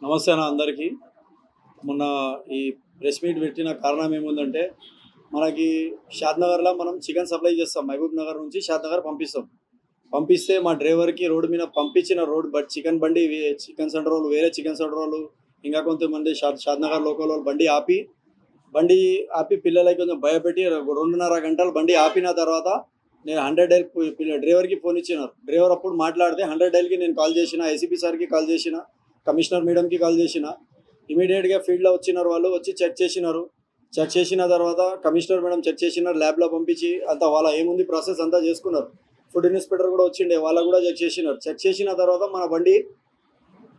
నమస్తే అన్న అందరికీ. మొన్న ఈ ప్రెస్ మీట్ పెట్టిన కారణం ఏముందంటే, మనకి షాద్‌నగర్‌లో మనం చికెన్ సప్లై చేస్తాం. మహబూబ్ నగర్ నుంచి షాద్‌నగర్ పంపిస్తాం. పంపిస్తే మా డ్రైవర్‌కి రోడ్డు మీద పంపించిన చికెన్ బండి చికెన్ సెంటర్ వాళ్ళు, వేరే చికెన్ సెంటర్ వాళ్ళు, ఇంకా కొంతమంది షాద్‌నగర్ లోకల్ వాళ్ళు బండి ఆపి పిల్లలకి కొంచెం భయపెట్టి 2:30 గంటలు బండి ఆపిన తర్వాత నేను 100 డైల్ డ్రైవర్‌కి ఫోన్ ఇచ్చినారు. డ్రైవర్ అప్పుడు మాట్లాడితే 100 డైల్‌కి నేను కాల్ చేసిన, ఏసీపీ సార్‌కి కాల్ చేసిన, కమిషనర్ మేడంకి కాల్ చేసిన. ఇమీడియట్‌గా ఫీల్డ్‌లో వచ్చినారు, వాళ్ళు వచ్చి చెక్ చేసినారు. చెక్ చేసిన తర్వాత కమిషనర్ మేడం చెక్ చేసినారు, ల్యాబ్‌లో పంపించి అంతా వాళ్ళ ఏముంది ప్రాసెస్ అంతా చేసుకున్నారు. ఫుడ్ ఇన్స్పెక్టర్ కూడా వచ్చిండే, వాళ్ళకు కూడా చెక్ చేసినారు. చెక్ చేసిన తర్వాత మన బండి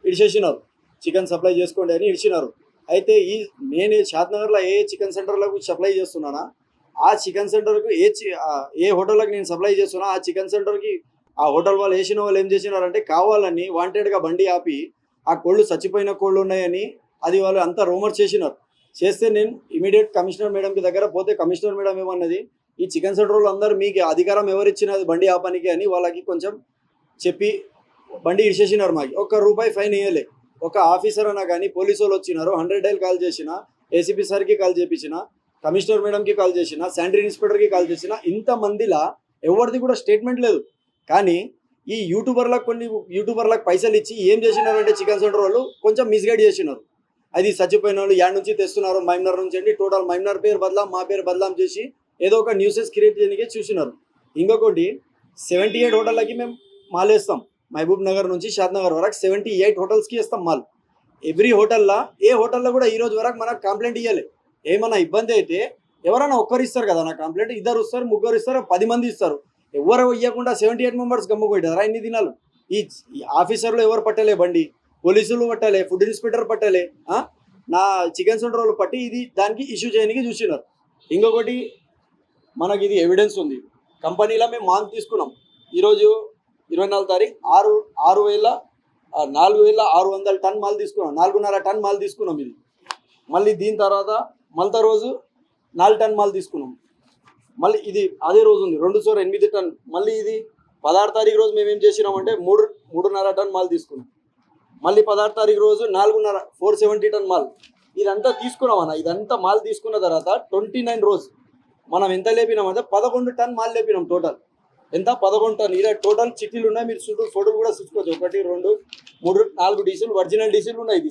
ఇడిచేసినారు. చికెన్ సప్లై చేసుకోండి అని ఇడిచినారు. అయితే నేను షాద్‌నగర్‌లో ఏ చికెన్ సెంటర్‌లకు సప్లై చేస్తున్నానా, ఆ చికెన్ సెంటర్‌కు ఏ హోటల్‌కి నేను సప్లై చేస్తున్నా, ఆ చికెన్ సెంటర్‌కి ఆ హోటల్ వాళ్ళు వేసిన వాళ్ళు ఏం చేసినారంటే, కావాలని వాంటెడ్‌గా బండి ఆపి ఆ కోళ్ళు చచ్చిపోయిన కోళ్ళు ఉన్నాయని అది వాళ్ళు అంతా రూమర్ చేసినారు. చేస్తే నేను ఇమీడియట్ కమిషనర్ మేడంకి దగ్గర పోతే కమిషనర్ మేడం ఏమన్నది, ఈ చికెన్ సెంటర్ వాళ్ళు అందరూ మీకు అధికారం ఎవరిచ్చినది బండి ఆపడానికి అని వాళ్ళకి కొంచెం చెప్పి బండి ఇడిచేసినారు. మాకు ₹1 ఫైన్ వేయలే. ఒక ఆఫీసర్ అన్నా కానీ పోలీసు వాళ్ళు వచ్చినారు, 100 డైల్ కాల్ చేసిన, ఏసీపీ సార్కి కాల్ చేపించిన, కమిషనర్ మేడంకి కాల్ చేసిన, శానిటరీ ఇన్స్పెక్టర్కి కాల్ చేసిన, ఇంతమందిలా ఎవరిది కూడా స్టేట్మెంట్ లేదు. కానీ ఈ కొన్ని యూట్యూబర్లకు పైసలు ఇచ్చి ఏం చేసినారంటే చికెన్ సెంటర్ వాళ్ళు కొంచెం మిస్గైడ్ చేసినారు. అది చచ్చిపోయిన వాళ్ళు యాడ్ నుంచి తెస్తున్నారు, మైమ్నర్ నుంచి అండి, టోటల్ మైమ్నర్ పేరు బదలాం, మా పేరు బదలాం చేసి ఏదో ఒక న్యూసెస్ క్రియేట్ చేయడానికి చూసినారు. ఇంకొకటి 78 హోటళ్ళకి మేము మాలేస్తాం. మహబూబ్ నగర్ నుంచి షాద్‌నగర్ వరకు 78 హోటల్స్కి ఇస్తాం మాల్. ఎవ్రీ హోటల్లో ఏ హోటల్లో కూడా ఈ రోజు వరకు మనకు కంప్లైంట్ ఇవ్వాలి. ఏమన్నా ఇబ్బంది అయితే ఎవరైనా ఒక్కరు ఇస్తారు కదా నా కంప్లైంట్, ఇద్దరు ఇస్తారు, ముగ్గురు ఇస్తారు, 10 మంది ఇస్తారు. ఎవరు ఇవ్వకుండా 78 మెంబర్స్ గమ్ముపోయారా ఇన్ని దినాలు? ఈ ఆఫీసర్లు ఎవరు పట్టలే బండి, పోలీసులు పట్టలే, ఫుడ్ ఇన్స్పెక్టర్ పట్టలే, నా చికెన్ సెంటర్ వాళ్ళు పట్టి దానికి ఇష్యూ చేయడానికి చూసినారు. ఇంకొకటి మనకి ఇది ఎవిడెన్స్ ఉంది. కంపెనీలో మేము మాల్ తీసుకున్నాం. ఈరోజు 24 తారీఖు 4,600 టన్ మాల్ తీసుకున్నాం, 4.5 టన్ మాల్ తీసుకున్నాం. ఇది మళ్ళీ దీని తర్వాత మళ్ళీ రోజు 4 టన్ మాల్ తీసుకున్నాం. మళ్ళీ ఇది అదే రోజు ఉంది 2 టన్. మళ్ళీ ఇది 16 తారీఖు రోజు మేము ఏం చేసినామంటే 3.5 టన్ మాల్ తీసుకున్నాం. మళ్ళీ 16 తారీఖు రోజు 470 టన్ మాల్. ఇదంతా తీసుకున్నాం అన్న. ఇదంతా మాల్ తీసుకున్న తర్వాత 29 రోజు మనం ఎంత లేపినామంటే 11 టన్ మాల్ లేపినాం. టోటల్ ఎంత? 11 టన్. ఇలా టోటల్ చిట్టీలు ఉన్నాయి, మీరు చూడు, ఫోటోలు కూడా చూసుకోవచ్చు. 1, 2, 3, 4 డీసీలు, ఒరిజినల్ డీసీలు ఉన్నాయి. ఇది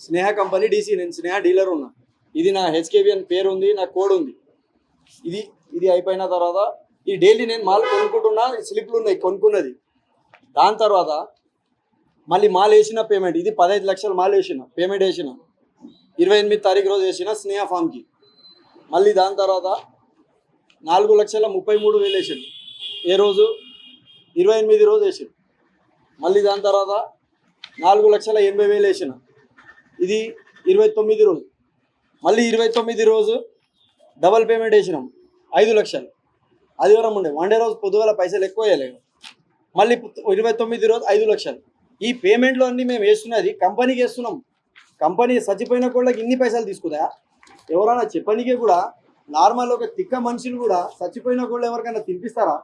స్నేహ కంపెనీ డీసీ. నేను స్నేహ డీలర్ ఉన్నా. ఇది నా హెచ్కేబీ అని పేరు ఉంది, నా కోడ్ ఉంది. ఇది అయిపోయిన తర్వాత ఈ డైలీ నేను మాల్ కొనుక్కుంటున్నా, స్లిప్లు ఉన్నాయి కొనుక్కున్నది. దాని తర్వాత మళ్ళీ మాల్ వేసిన పేమెంట్, ఇది 15 లక్షలు మాల్ వేసిన పేమెంట్ వేసిన 28 తారీఖు రోజు వేసిన స్నేహ ఫామ్కి. మళ్ళీ దాని తర్వాత 4,33,000 వేసాడు. ఏ రోజు? 28 రోజు వేసాడు. మళ్ళీ దాని తర్వాత 4,80,000 వేసిన, ఇది 29 రోజు. మళ్ళీ 29 రోజు డబల్ పేమెంట్ వేసినాం 5 లక్షలు. ఆదివారం ఉండే వన్డే రోజు పొద్దుగల పైసలు ఎక్కువ వేయలేదు. మళ్ళీ 29 రోజు 5 లక్షలు. ఈ పేమెంట్లో అన్నీ మేము వేస్తున్నది కంపెనీకి వేస్తున్నాం. కంపెనీ చచ్చిపోయిన కోళ్ళకి ఇన్ని పైసలు తీసుకుందా? ఎవరైనా చెప్పనికే కూడా నార్మల్ ఒక తిక్క మనుషులు కూడా చచ్చిపోయిన కోళ్ళు ఎవరికైనా తినిపిస్తారా?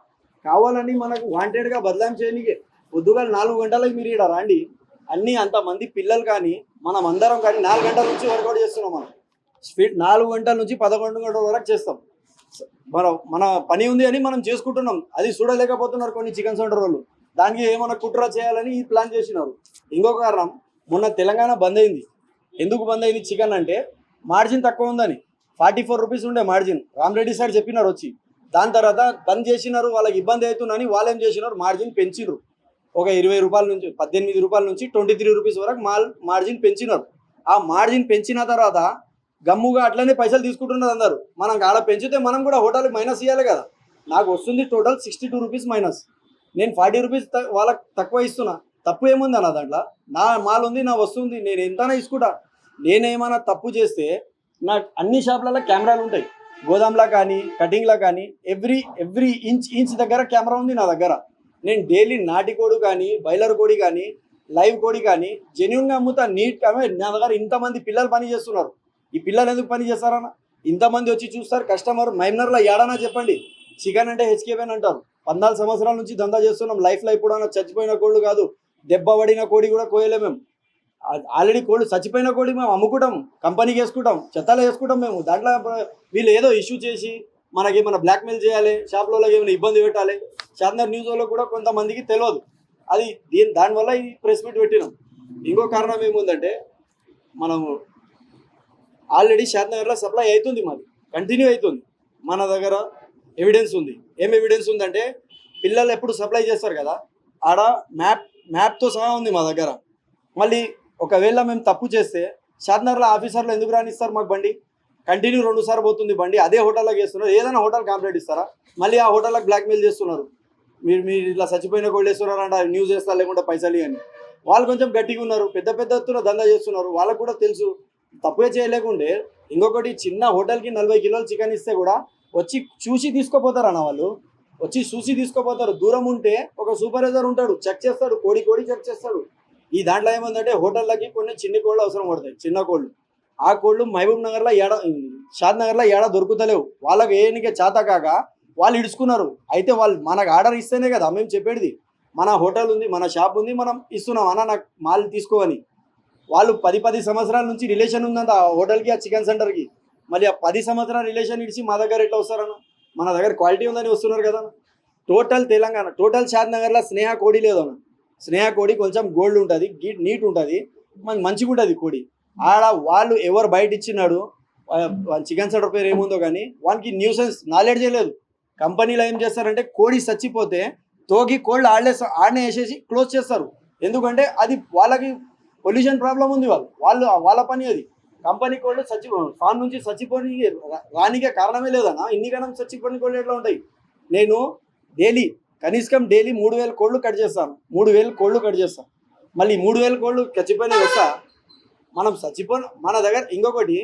కావాలని మనకు వాంటెడ్గా బదలాం చేయనికే పొద్దుగాల 4 గంటలకు మీరు ఇక్కడ రండి. అన్నీ అంతమంది పిల్లలు కానీ మనం అందరం కానీ 4 గంటల నుంచి వర్కౌట్ చేస్తున్నాం. మనం స్పీడ్ 4 గంటల నుంచి 11 గంటల వరకు చేస్తాం. మన పని ఉంది అని మనం చేసుకుంటున్నాం. అది చూడలేకపోతున్నారు కొన్ని చికెన్ సెంటర్ వాళ్ళు. దానికి ఏమైనా కుట్ర చేయాలని ఈ ప్లాన్ చేసినారు. ఇంకొక కారణం, మొన్న తెలంగాణ బంద్ అయింది. ఎందుకు బంద్ అయింది చికెన్ అంటే? మార్జిన్ తక్కువ ఉందని. 44 రూపీస్ ఉండే మార్జిన్. రామరెడ్డి సార్ చెప్పినారు వచ్చి. దాని తర్వాత బంద్ చేసినారు, వాళ్ళకి ఇబ్బంది అవుతుందని వాళ్ళు ఏం చేసినారు, మార్జిన్ పెంచినారు. ఒక 20 రూపాయల నుంచి 18 రూపాయల నుంచి 23 రూపీస్ వరకు మార్జిన్ పెంచినారు. ఆ మార్జిన్ పెంచిన తర్వాత గమ్ముగా అట్లనే పైసలు తీసుకుంటున్నారు అందరు. మనం ఆడ పెంచితే మనం కూడా హోటల్కి మైనస్ ఇవ్వాలి కదా. నాకు వస్తుంది టోటల్ 62 రూపీస్ మైనస్. నేను 40 రూపీస్ వాళ్ళకి తక్కువ ఇస్తున్నా. తప్పు ఏముంది అన్న దాంట్లో? నా మాల్ ఉంది, నా వస్తుంది, నేను ఎంతైనా ఇసుకుంటా. నేనేమైనా తప్పు చేస్తే నా అన్ని షాపులలో కెమెరాలు ఉంటాయి. గోదాంలో కానీ, కటింగ్లో కానీ, ఎవ్రీ ఇంచ్ దగ్గర కెమెరా ఉంది నా దగ్గర. నేను డైలీ నాటి కోడి కానీ, బాయిలర్ కోడి కానీ, లైవ్ కోడి కానీ జెన్యున్గా అమ్ముతా, నీట్గా. నా దగ్గర ఇంతమంది పిల్లలు పని చేస్తున్నారు. ఈ పిల్లలు ఎందుకు పని చేస్తారన్న? ఇంతమంది వచ్చి చూస్తారు కస్టమర్. మైమ్నర్లో ఏడన్నా చెప్పండి, చికెన్ అంటే హెచ్కేబీ అని అంటారు. 14 సంవత్సరాల నుంచి దందా చేస్తున్నాం. లైఫ్లో ఎప్పుడన్నా చచ్చిపోయిన కోళ్ళు కాదు, దెబ్బ పడిన కోడి కూడా కోయలే మేము. ఆల్రెడీ కోళ్ళు చచ్చిపోయిన కోడి మేము అమ్ముకుంటాం, కంపెనీకి వేసుకుంటాం, చెత్తలో వేసుకుంటాం మేము. దాంట్లో వీళ్ళు ఏదో ఇష్యూ చేసి మనకి ఏమైనా బ్లాక్మెయిల్ చేయాలి, షాప్లో ఏమైనా ఇబ్బంది పెట్టాలి. షాద్నగర్ న్యూస్ వాళ్ళు కూడా కొంతమందికి తెలియదు అది. దానివల్ల ఈ ప్రెస్ మీట్ పెట్టినాం. ఇంకో కారణం ఏముందంటే, మనము ఆల్రెడీ షాద్నగర్లో సప్లై అవుతుంది, మాది కంటిన్యూ అవుతుంది. మన దగ్గర ఎవిడెన్స్ ఉంది. ఏం ఎవిడెన్స్ ఉందంటే, పిల్లలు ఎప్పుడు సప్లై చేస్తారు కదా, ఆడ మ్యాప్తో సహా ఉంది మా దగ్గర. మళ్ళీ ఒకవేళ మేము తప్పు చేస్తే షాద్నగర్లో ఆఫీసర్లు ఎందుకు రానిస్తారు మాకు బండి? కంటిన్యూ 2 సార్లు పోతుంది బండి, అదే హోటల్లోకి వేస్తున్నారు. ఏదైనా హోటల్ కంప్లైంట్ ఇస్తారా? మళ్ళీ ఆ హోటల్కి బ్లాక్మెయిల్ చేస్తున్నారు. మీరు ఇట్లా చచ్చిపోయిన కోళ్ళు వేస్తున్నారంట, న్యూస్ చేస్తారు లేకుండా పైసలు అని. వాళ్ళు కొంచెం గట్టిగా ఉన్నారు, పెద్ద ఎత్తున దందా చేస్తున్నారు. వాళ్ళకు కూడా తెలుసు తప్పే చేయలేకుండే. ఇంకొకటి, చిన్న హోటల్కి 40 కిలోలు చికెన్ ఇస్తే కూడా వచ్చి చూసి తీసుకోపోతారు అన్న. వాళ్ళు వచ్చి చూసి తీసుకోపోతారు. దూరం ఉంటే ఒక సూపర్వైజర్ ఉంటాడు, చెక్ చేస్తాడు, కోడి చెక్ చేస్తాడు. ఈ దాంట్లో ఏముందంటే, హోటళ్ళకి కొన్ని చిన్న కోళ్ళు అవసరం పడతాయి, చిన్న కోళ్ళు. ఆ కోళ్ళు మహబూబ్ నగర్లో షాద్నగర్లో ఏడా దొరుకుతలేవు. వాళ్ళకి ఏనికే చేత కాక వాళ్ళు ఇడుచుకున్నారు. అయితే వాళ్ళు మనకు ఆర్డర్ ఇస్తేనే కదా మేము చెప్పేది. మన హోటల్ ఉంది, మన షాప్ ఉంది, మనం ఇస్తున్నాం అన్న, నాకు మాల్ తీసుకోవని. వాళ్ళు 10 సంవత్సరాల నుంచి రిలేషన్ ఉందంట ఆ హోటల్కి, ఆ చికెన్ సెంటర్కి. మళ్ళీ ఆ 10 సంవత్సరాల రిలేషన్ ఇడిచి మా దగ్గర ఎట్లా వస్తారన్న? మన దగ్గర క్వాలిటీ ఉందని వస్తున్నారు కదా. టోటల్ తెలంగాణ, టోటల్ షాద్నగర్లో స్నేహ కోడి లేదన్న. స్నేహ కోడి కొంచెం గోల్డ్ ఉంటుంది, నీట్ ఉంటుంది, మంచిగా ఉంటుంది కోడి. ఆడ వాళ్ళు ఎవరు బయట ఇచ్చినాడు, చికెన్ సెంటర్ పేరు ఏముందో కానీ వానికి న్యూసెన్స్ నాలెడ్జే లేదు. కంపెనీలో ఏం చేస్తారంటే, కోడి చచ్చిపోతే తోగి కోళ్ళు ఆడనే వేసేసి క్లోజ్ చేస్తారు. ఎందుకంటే అది వాళ్ళకి పొల్యూషన్ ప్రాబ్లం ఉంది. వాళ్ళ పని అది. కంపెనీ కోళ్ళు ఫామ్ నుంచి చచ్చిపోయి రానికే కారణమే లేదన్నా. ఇన్ని కాలం చచ్చిపోయిన కోళ్ళు ఎట్లా ఉంటాయి? నేను కనీసం డైలీ 3000 కోళ్ళు కట్ చేస్తాను. 3000 కోళ్ళు కట్ చేస్తాను. మళ్ళీ 3000 కోళ్ళు చచ్చిపోయిన వస్తా మనం మన దగ్గర. ఇంకొకటి,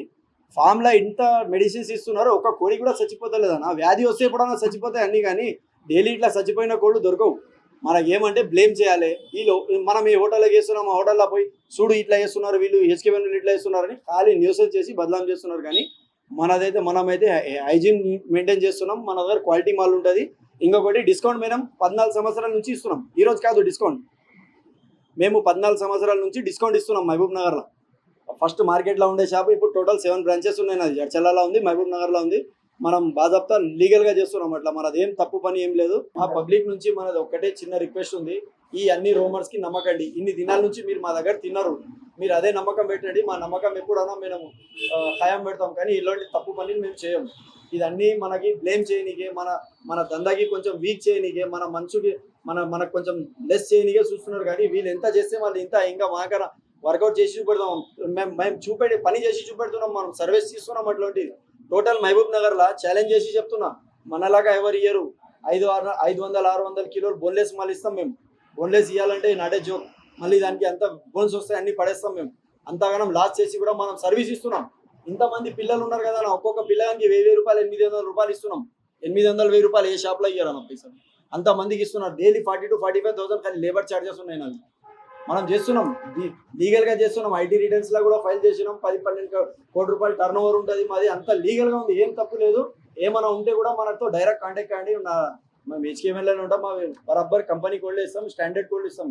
ఫామ్లో ఇంత మెడిసిన్స్ ఇస్తున్నారు, ఒక కోడి కూడా చచ్చిపోతలేదన్నా. వ్యాధి వస్తే ఎప్పుడన్నా చచ్చిపోతాయి అన్నీ, కానీ డైలీ ఇట్లా చచ్చిపోయిన కోళ్ళు దొరకవు. మనకి ఏమంటే బ్లేమ్ చేయాలి. మనం ఈ హోటల్లోకి వేస్తున్నాం, ఆ హోటల్లో పోయి చూడు ఇట్లా వేస్తున్నారు, వీళ్ళు హెచ్కేవెన్లు ఇట్లా వేస్తున్నారని ఖాళీ న్యూసెస్ చేసి బదనాం చేస్తున్నారు. కానీ మనమైతే హైజీన్ మెయింటైన్ చేస్తున్నాం. మన దగ్గర క్వాలిటీ మాల్ ఉంటుంది. ఇంకొకటి, డిస్కౌంట్ మేము 14 సంవత్సరాల నుంచి ఇస్తున్నాం. ఈరోజు కాదు డిస్కౌంట్, మేము 14 సంవత్సరాల నుంచి డిస్కౌంట్ ఇస్తున్నాం. మహబూబ్ నగర్లో ఫస్ట్ మార్కెట్లో ఉండే షాప్ ఇప్పుడు టోటల్ 7 బ్రాంచెస్ ఉన్నాయి. నాది జడ్చల్లాలో ఉంది, మహబూబ్ నగర్లో ఉంది. మనం బాజాబ్తా లీగల్గా చేస్తున్నాం. అట్లా మనది ఏం తప్పు పని ఏం లేదు. ఆ పబ్లిక్ నుంచి మనది ఒక్కటే చిన్న రిక్వెస్ట్ ఉంది, ఈ అన్ని రూమర్స్కి నమ్మకండి. ఇన్ని దినాల నుంచి మీరు మా దగ్గర తిన్నారు, మీరు అదే నమ్మకం పెట్టండి. మా నమ్మకం ఎప్పుడన్నా మేము ఖాయం పెడతాం, కానీ ఇలాంటి తప్పు పని మేము చేయము. ఇదన్నీ మనకి బ్లేమ్ చేయనీకే, మన దందాకి కొంచెం వీక్ చేయనీకే, మన మనసుకి మనకు కొంచెం లెస్ చేయనీకే చూస్తున్నారు. కానీ వీళ్ళు ఎంత చేస్తే వాళ్ళు ఇంకా మాకన వర్కౌట్ చేసి చూపెడతాం. మేము పని చేసి చూపెడుతున్నాం, మనం సర్వీస్ ఇస్తున్నాం. అట్లాంటిది టోటల్ మహబూబ్ నగర్లో ఛాలెంజ్ చేసి చెప్తున్నా, మనలాగా ఎవరు ఇయ్యరు. 500-600 కిలోలు బోన్లెస్ మాల్ ఇస్తాం మేము. బోన్లెస్ ఇవ్వాలంటే నాటే జోక్. మళ్ళీ దానికి అంత బోన్స్ వస్తాయి, అన్ని పడేస్తాం మేము. అంతగానం లాస్ చేసి కూడా మనం సర్వీస్ ఇస్తున్నాం. ఇంతమంది పిల్లలు ఉన్నారు కదా, ఒక్కొక్క పిల్లగానికి 1000 రూపాయలు 800 రూపాయలు ఇస్తున్నాం. 800-1000 రూపాయలు ఏ షాప్లో ఇయ్యారన్న పైసలు. అంతమందికి ఇస్తున్నారు. డైలీ 40,000-45,000 కానీ లేబర్ ఛార్జెస్ ఉన్నాయి. నాకు మనం చేస్తున్నాం, లీగల్గా చేస్తున్నాం. ఐటీ రిటర్న్స్లో కూడా ఫైల్ చేసినాం. 10-12 కోటి రూపాయలు టర్న్ ఓవర్ ఉంటుంది మాది. అంత లీగల్గా ఉంది, ఏం తప్పు లేదు. ఏమైనా ఉంటే కూడా మనతో డైరెక్ట్ కాంటాక్ట్ కండి. మేము హెచ్కేఎంఎల్లోనే ఉంటాం. బరాబర్ కంపెనీ కోళ్ళు ఇస్తాం, స్టాండర్డ్ కోళ్ళు ఇస్తాం.